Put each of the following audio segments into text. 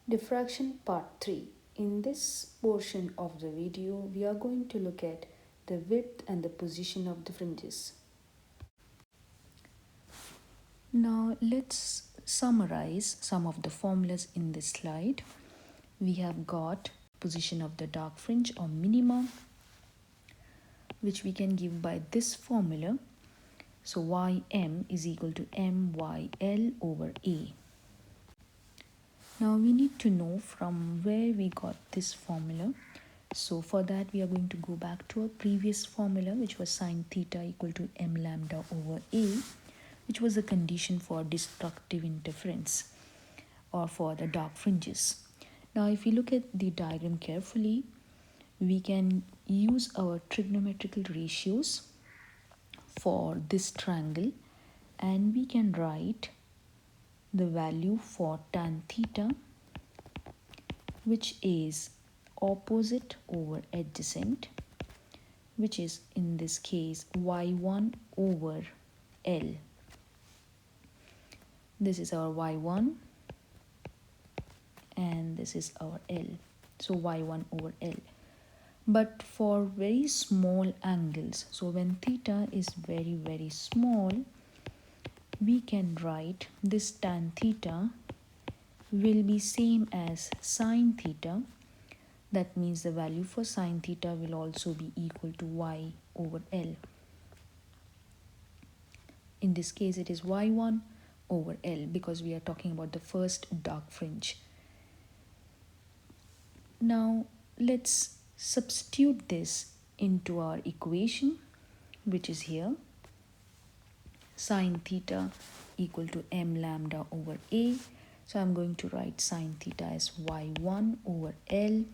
Diffraction Part 3. In this portion of the video, we are going to look at the width and the position of the fringes. Now let's summarize some of the formulas in this slide. We have got position of the dark fringe or minima, which we can give by this formula. So ym is equal to myl over a. Now we need to know from where we got this formula. So for that we are going to go back to our previous formula, which was sine theta equal to m lambda over a, which was a condition for destructive interference or for the dark fringes. Now if we look at the diagram carefully, we can use our trigonometrical ratios for this triangle, and we can write the value for tan theta, which is opposite over adjacent, which is in this case y1 over L. This is our y1 and this is our L. So y1 over L. But for very small angles, so when theta is very small, we can write this tan theta will be same as sine theta. That means the value for sine theta will also be equal to y over L. In this case it is y1 over L because we are talking about the first dark fringe. Now let's substitute this into our equation, which is here. Sine theta equal to m lambda over a. So I'm going to write sine theta as y1 over L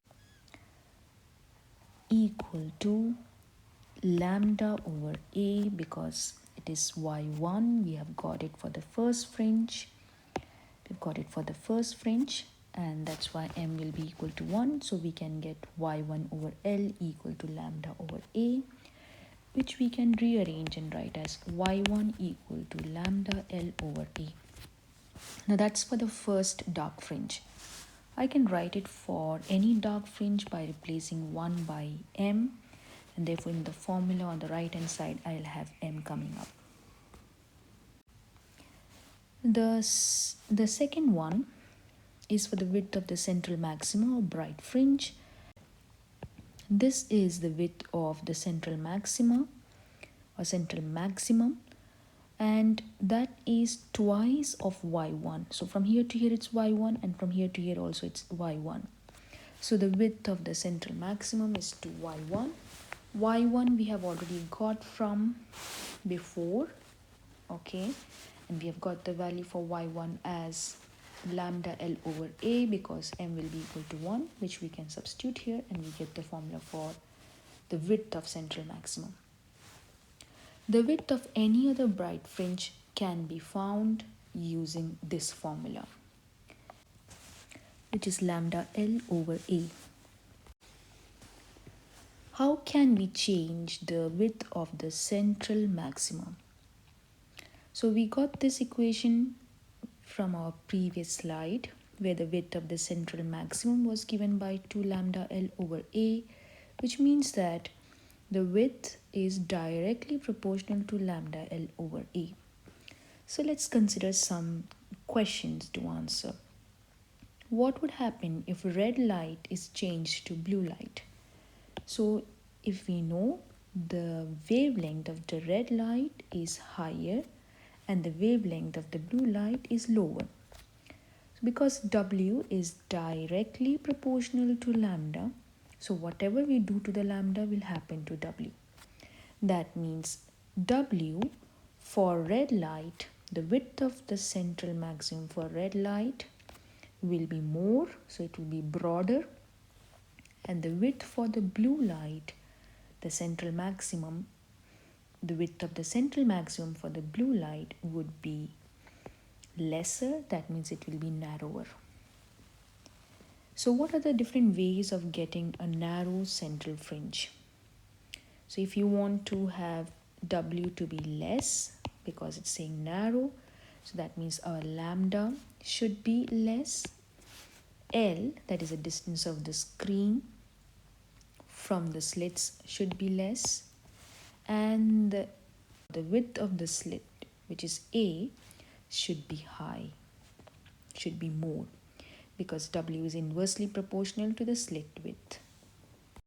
equal to lambda over a, because it is y1. We have got it for the first fringe. We've got it for the first fringe, and that's why m will be equal to 1. So we can get y1 over L equal to lambda over a, which we can rearrange and write as y1 equal to lambda L over a. Now that's for the first dark fringe. I can write it for any dark fringe by replacing 1 by m, and therefore in the formula on the right hand side I'll have m coming up. The second one is for the width of the central maxima or bright fringe. This is the width of the central maxima or central maximum, and that is twice of y1. So from here to here it's y1, and from here to here also it's y1. So the width of the central maximum is 2y1. y1 we have already got from before, okay, and we have got the value for y1 as lambda L over a, because m will be equal to 1, which we can substitute here, and we get the formula for the width of central maximum. The width of any other bright fringe can be found using this formula, which is lambda L over a. How can we change the width of the central maximum? So we got this equation from our previous slide, where the width of the central maximum was given by 2 lambda L over a, which means that the width is directly proportional to lambda L over a. So let's consider some questions to answer. What would happen if red light is changed to blue light? So if we know the wavelength of the red light is higher and the wavelength of the blue light is lower, because W is directly proportional to lambda, so whatever we do to the lambda will happen to W. That means W for red light, the width of the central maximum for red light will be more, so it will be broader, and the width for the blue light, the central maximum, the width of the central maximum for the blue light would be lesser. That means it will be narrower. So what are the different ways of getting a narrow central fringe? So if you want to have W to be less, because it's saying narrow, so that means our lambda should be less, L, that is the distance of the screen from the slits, should be less, and the width of the slit, which is A, should be high, should be more, because W is inversely proportional to the slit width.